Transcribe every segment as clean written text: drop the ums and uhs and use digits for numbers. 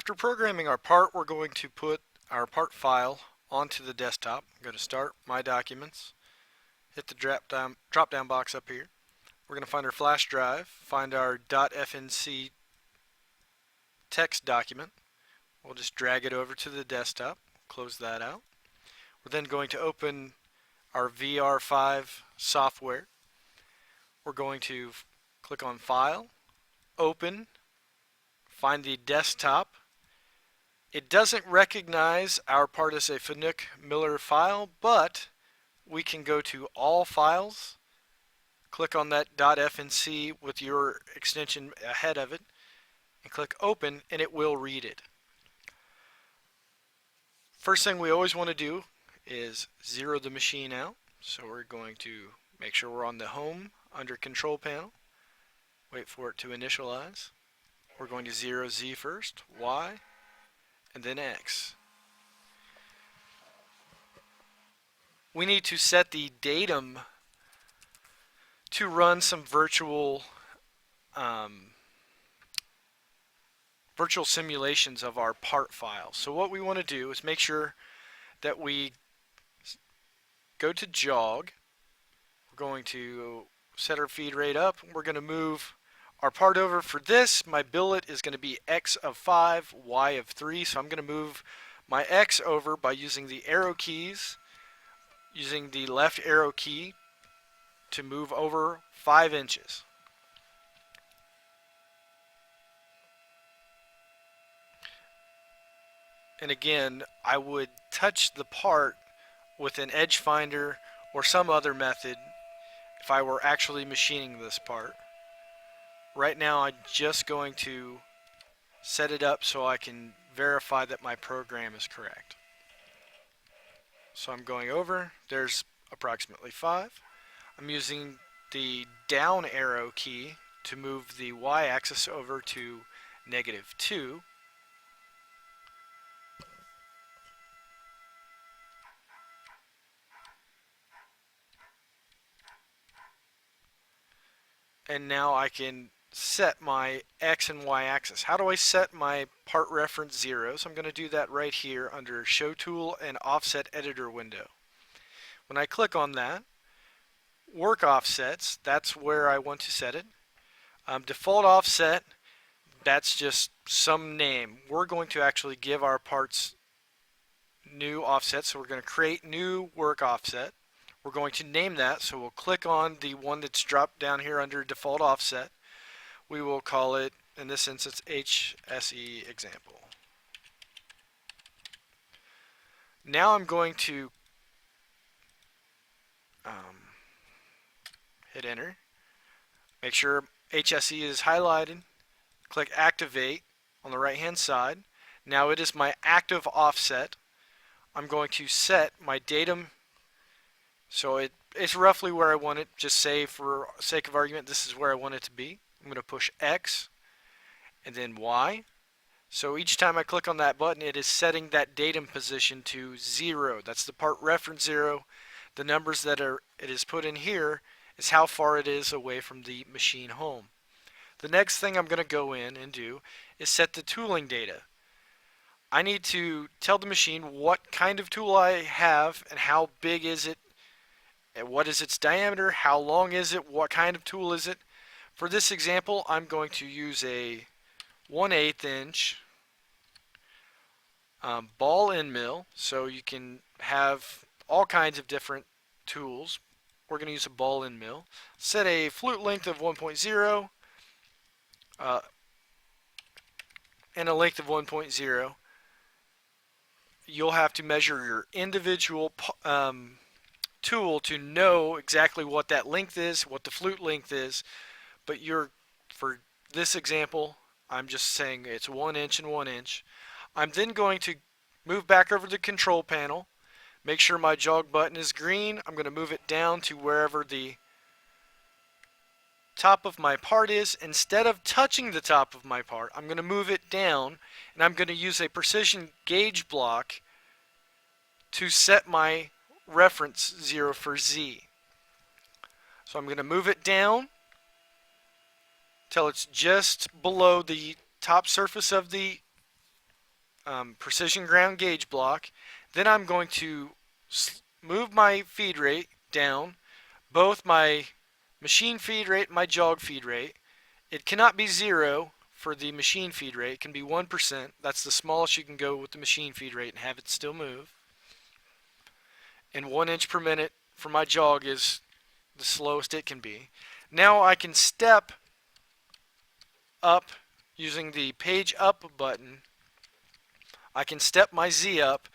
After programming our part, we're going to put our part file onto the desktop. Go to Start, My Documents, hit the drop down box up here. We're going to find our flash drive, find our .fnc text document. We'll just drag it over to the desktop, close that out. We're then going to open our VR5 software. We're going to click on File, Open, find the desktop. It doesn't recognize our part as a FNUC Miller file, but we can go to All Files, click on that .fnc with your extension ahead of it, and click Open, and it will read it. First thing we always want to do is zero the machine out. So we're going to make sure we're on the Home under Control Panel. Wait for it to initialize. We're going to zero Z first, Y, and then X. We need to set the datum to run some virtual simulations of our part file. So what we want to do is make sure that we go to jog. We're going to set our feed rate up. We're going to move our part over. For this, my billet is going to be X of 5, Y of 3. So I'm going to move my X over by using the arrow keys, using the left arrow key to move over 5 inches. And again, I would touch the part with an edge finder or some other method if I were actually machining this part. Right now I'm just going to set it up so I can verify that my program is correct. So I'm going over, there's approximately 5. I'm using the down arrow key to move the y-axis over to -2. And now I can set my X and Y axis. How do I set my part reference 0? So I'm going to do that right here under Show Tool and Offset Editor window. When I click on that, Work Offsets, that's where I want to set it. Default Offset, that's just some name. We're going to actually give our parts new offsets, so we're going to create new Work Offset. We're going to name that, so we'll click on the one that's dropped down here under Default Offset. We will call it, in this instance, HSE Example. Now I'm going to hit Enter. Make sure HSE is highlighted. Click Activate on the right-hand side. Now it is my active offset. I'm going to set my datum. So it's roughly where I want it. Just say, for sake of argument, this is where I want it to be. I'm going to push X and then Y. So each time I click on that button, it is setting that datum position to 0. That's the part reference 0. The numbers that it is put in here is how far it is away from the machine home. The next thing I'm going to go in and do is set the tooling data. I need to tell the machine what kind of tool I have and how big is it, and what is its diameter, how long is it, what kind of tool is it. For this example, I'm going to use a 1/8 inch ball end mill, so you can have all kinds of different tools. We're going to use a ball end mill. Set a flute length of 1.0 and a length of 1.0. You'll have to measure your individual tool to know exactly what that length is, what the flute length is, but for this example, I'm just saying it's 1 inch and 1 inch. I'm then going to move back over the control panel, make sure my jog button is green. I'm going to move it down to wherever the top of my part is. Instead of touching the top of my part, I'm going to move it down, and I'm going to use a precision gauge block to set my reference 0 for Z. So I'm going to move it down till it's just below the top surface of the precision ground gauge block. Then I'm going to move my feed rate down, both my machine feed rate and my jog feed rate. It cannot be 0 for the machine feed rate. It can be 1%. That's the smallest you can go with the machine feed rate and have it still move. And 1 inch per minute for my jog is the slowest it can be. Now I can step up using the page up button. I can step my Z up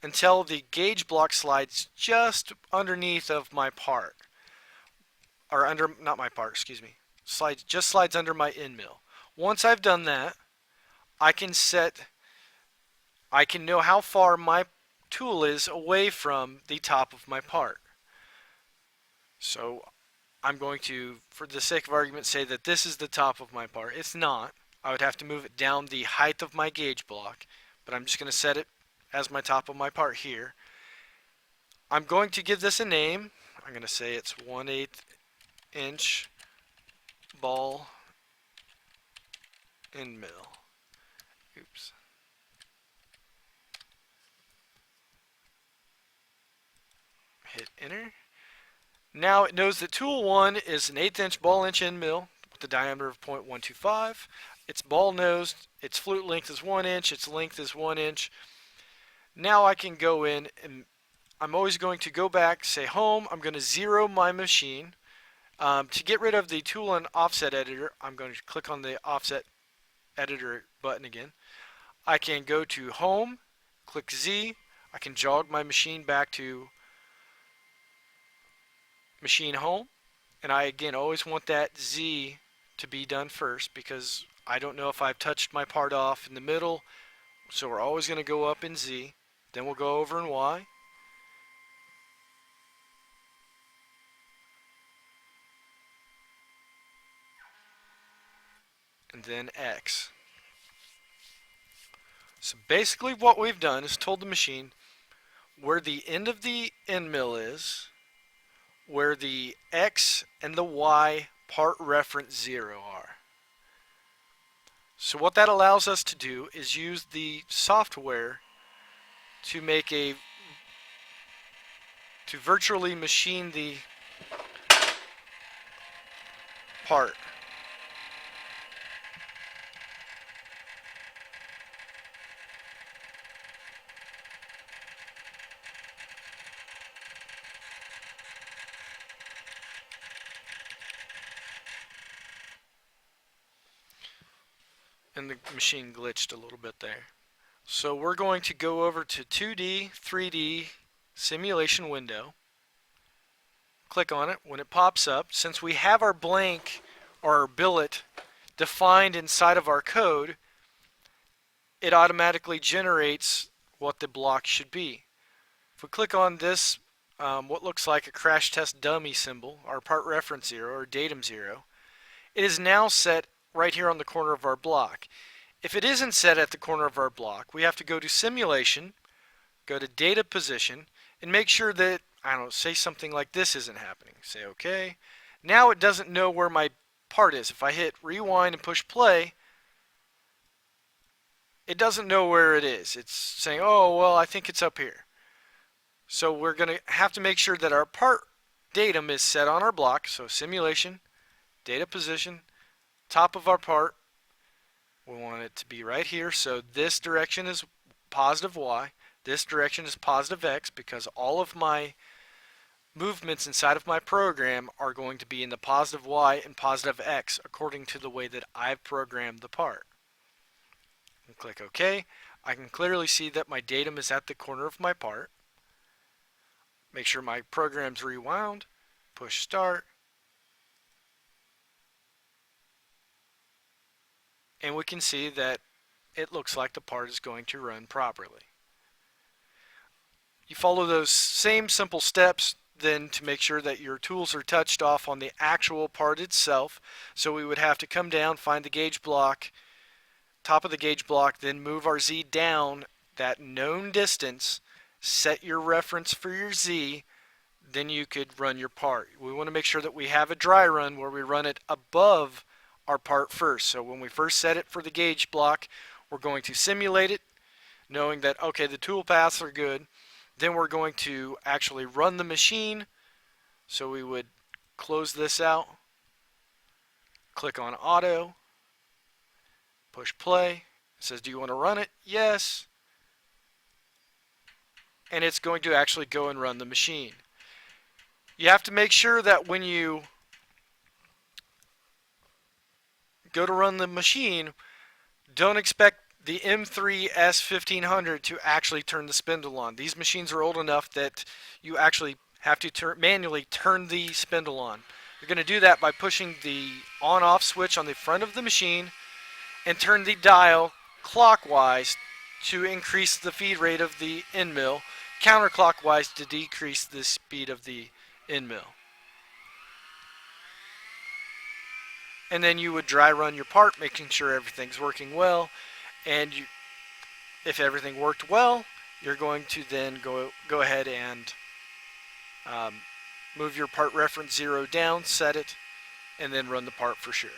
until the gauge block slides just underneath of my part. Or under, not my part, excuse me. Slides under my end mill. Once I've done that, I can know how far my tool is away from the top of my part. So I'm going to, for the sake of argument, say that this is the top of my part. It's not. I would have to move it down the height of my gauge block, but I'm just going to set it as my top of my part here. I'm going to give this a name. I'm going to say it's 1/8 inch ball end mill. Oops. Hit enter. Now it knows that tool 1 is an 1/8 inch ball inch end mill with a diameter of 0.125. Its ball nose, its flute length is 1 inch, its length is 1 inch. Now I can go in and I'm always going to go back, say home, I'm going to 0 my machine. To get rid of the tool and offset editor, I'm going to click on the offset editor button again. I can go to home, click Z, I can jog my machine back to machine home, and I again always want that Z to be done first because I don't know if I've touched my part off in the middle, so we're always going to go up in Z, then we'll go over in Y, and then X. So basically what we've done is told the machine where the end of the end mill is, where the X and the Y part reference 0 are. So what that allows us to do is use the software to virtually machine the part. And the machine glitched a little bit there. So we're going to go over to 2D, 3D simulation window. Click on it. When it pops up, since we have our blank or our billet defined inside of our code, it automatically generates what the block should be. If we click on this, what looks like a crash test dummy symbol, our part reference 0 or datum 0, it is now set right here on the corner of our block. If it isn't set at the corner of our block, we have to go to simulation, go to data position, and make sure that, I don't know, say something like this isn't happening. Say OK. Now it doesn't know where my part is. If I hit rewind and push play, it doesn't know where it is. It's saying, oh, well, I think it's up here. So we're going to have to make sure that our part datum is set on our block. So simulation, data position, top of our part, we want it to be right here. So this direction is positive Y, this direction is positive X, because all of my movements inside of my program are going to be in the positive Y and positive X according to the way that I've programmed the part. And click OK. I can clearly see that my datum is at the corner of my part. Make sure my program's rewound, push start, and we can see that it looks like the part is going to run properly. You follow those same simple steps then to make sure that your tools are touched off on the actual part itself. So we would have to come down, find the gauge block, top of the gauge block, then move our Z down that known distance, set your reference for your Z, then you could run your part. We want to make sure that we have a dry run where we run it above our part first. So when we first set it for the gauge block, we're going to simulate it, knowing that, okay, the tool paths are good. Then we're going to actually run the machine. So we would close this out, click on auto, push play. It says, do you want to run it? Yes. And it's going to actually go and run the machine. You have to make sure that when you go to run the machine, don't expect the M3 S1500 to actually turn the spindle on. These machines are old enough that you actually have to manually turn the spindle on. You're going to do that by pushing the on-off switch on the front of the machine and turn the dial clockwise to increase the feed rate of the end mill, counterclockwise to decrease the speed of the end mill. And then you would dry run your part, making sure everything's working well. And if everything worked well, you're going to then go ahead and move your part reference 0 down, set it, and then run the part for sure.